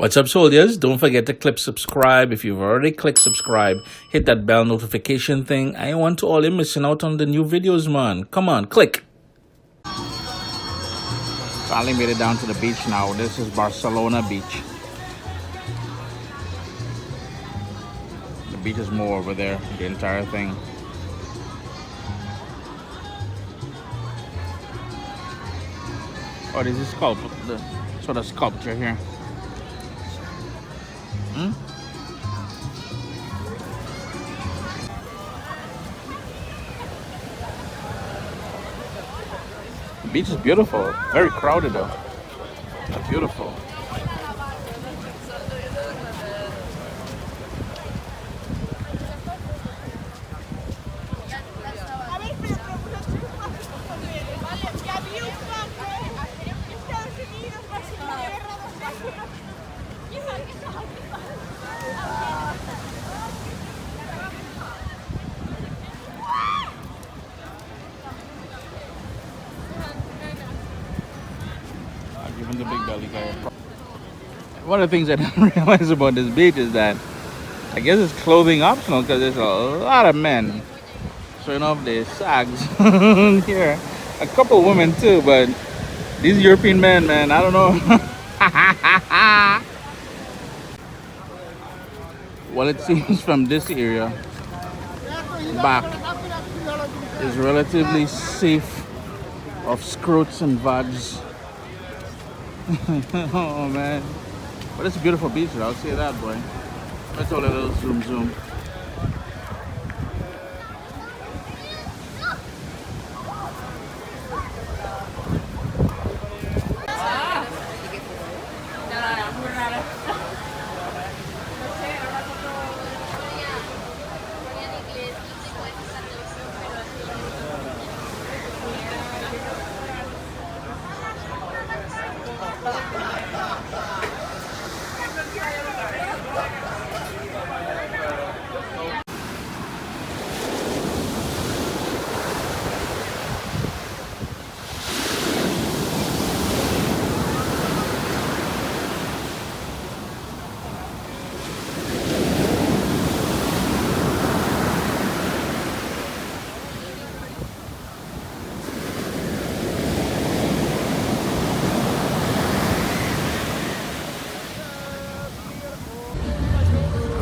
What's up, soldiers? Don't forget to click subscribe. If you've already clicked subscribe, hit that bell notification thing. I want to all you missing out on the new videos, man. Come on, click. Finally made it down to the beach now. This is Barcelona beach. The beach is more over there, the entire thing. Oh, this is the sort of sculpture here. The beach is beautiful. Very crowded though. But beautiful. Even the big belly guy. One of the things I didn't realize about this beach is that I guess it's clothing optional because there's a lot of men showing off their sags here. A couple women too, but these European men, man, I don't know. Well, it seems from this area back is relatively safe of scrotes and vags. Oh man, but it's a beautiful beach, I'll say that, boy. Let's do a little zoom.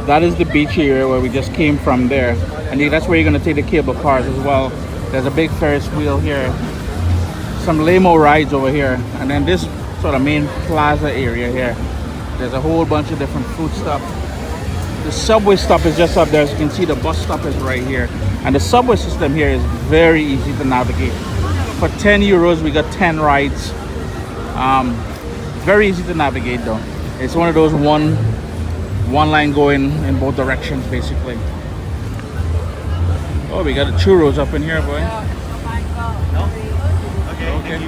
That is the beach area where we just came from there, and that's where you're going to take the cable cars as well. There's a big Ferris wheel here, some limo rides over here, and then this sort of main plaza area here. There's a whole bunch of different food stuff. The subway stop is just up there. As you can see, the bus stop is right here, and the subway system here is very easy to navigate. For 10 euros we got 10 rides. Very easy to navigate though. It's one of those one line going in both directions basically. Oh, we got the churros up in here, boy. Okay.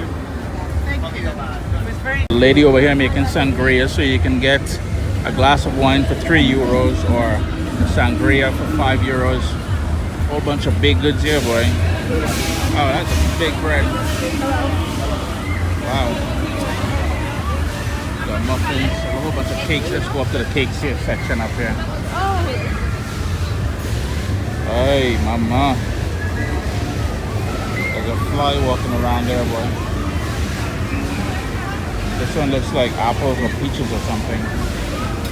The lady over here making sangria, so you can get a glass of wine for 3 euros or sangria for 5 euros. Whole bunch of big goods here, boy. Oh, that's a big bread. Wow. Got muffins, a whole bunch of cakes. Let's go up to the cakes here section up here. Hey, mama. There's a fly walking around there, boy. This one looks like apples or peaches or something.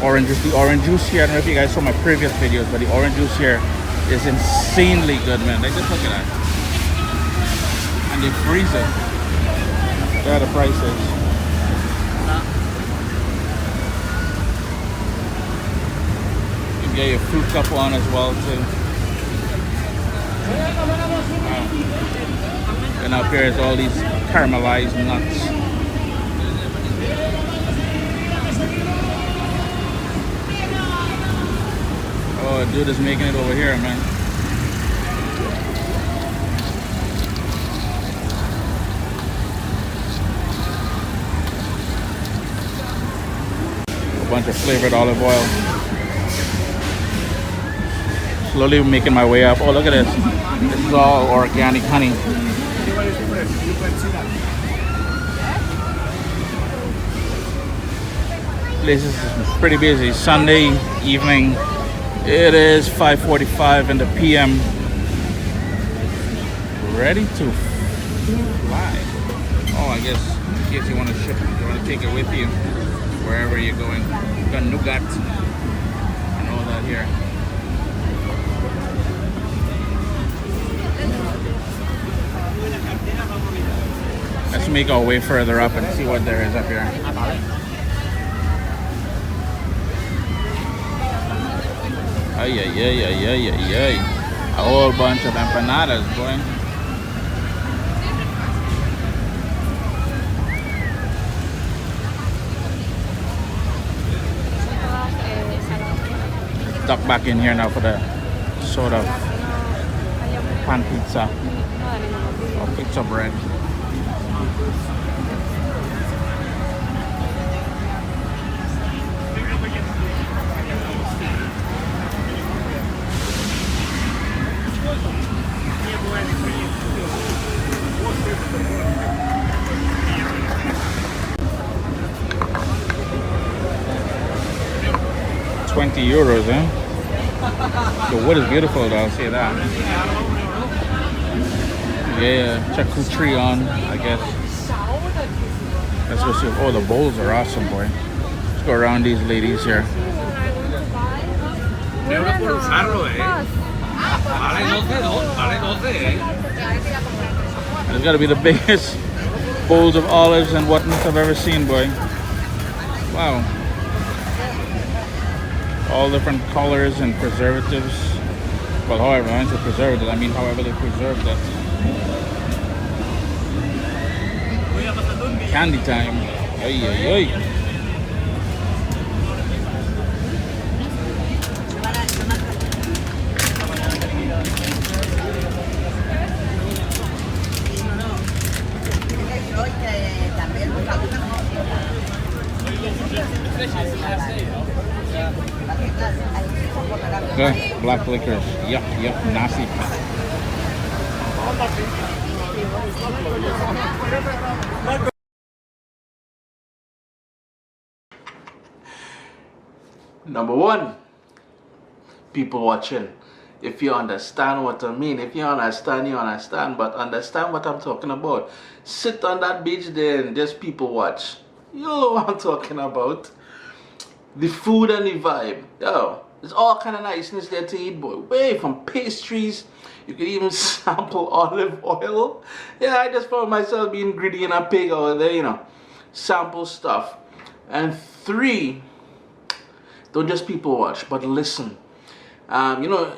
Oranges. The orange juice here, I don't know if you guys saw my previous videos, but the orange juice here is insanely good, man. Like, just look at that. And they freeze it. There are the prices. Get your fruit cup on as well too. And up here is all these caramelized nuts. Oh, dude is making it over here, man. A bunch of flavored olive oil. Slowly making my way up. Oh, look at this. This is all organic honey. Place is pretty busy. Sunday evening. It is 5:45 in the PM. Ready to fly. Oh, I guess in case you want to ship, you want to take it with you wherever you're going. You got nougat and all that here. Let's make our way further up and see what there is up here. Ay, ay, ay, ay, ay, ay, ay. A whole bunch of empanadas, boy. Duck back in here now for the sort of pan pizza or pizza bread. €20, eh? The wood is beautiful though, I'll say that. Yeah, charcuterie on, I guess. Let's go see. Oh, the bowls are awesome, boy. Let's go around these ladies here. It's gotta be the biggest bowls of olives and whatnot I've ever seen, boy. Wow. All different colors and preservatives. Well, however, I say preservatives, I mean however they preserve that. Candy time. Ay, ay, ay. Okay, black liquors. Yuck, yuck, nasty. Number one, people watching. If you understand what I mean, if you understand, you understand, but understand what I'm talking about. Sit on that beach there and just people watch. You know what I'm talking about. The food and the vibe. Yo, there's all kind of niceness there to eat, boy. Way from pastries. You can even sample olive oil. Yeah, I just found myself being greedy and a pig over there, you know. Sample stuff. And three, don't just people watch, but listen. You know,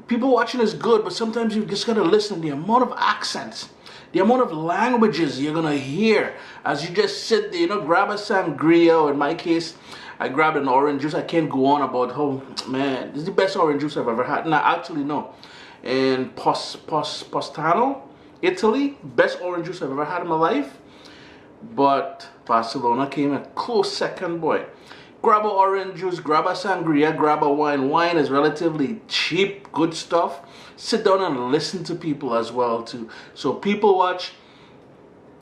people watching is good, but sometimes you just gotta listen. The amount of accents, the amount of languages you're gonna hear as you just sit there, you know, grab a sangria, or in my case, I grabbed an orange juice. I can't go on about how, man, this is the best orange juice I've ever had. Now, actually, no. In Postano, Italy, best orange juice I've ever had in my life. But Barcelona came a close second, boy. Grab a orange juice, grab a sangria, grab a wine. Wine is relatively cheap, good stuff. Sit down and listen to people as well, too. So people watch,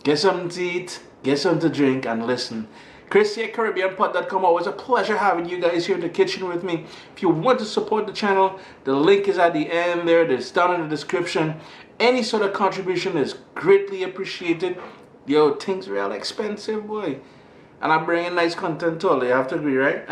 get something to eat, get something to drink, and listen. Chris here, CaribbeanPot.com. Always a pleasure having you guys here in the kitchen with me. If you want to support the channel, the link is at the end there. It's down in the description. Any sort of contribution is greatly appreciated. Yo, things real expensive, boy. And I'm bringing nice content too. You have to agree, right?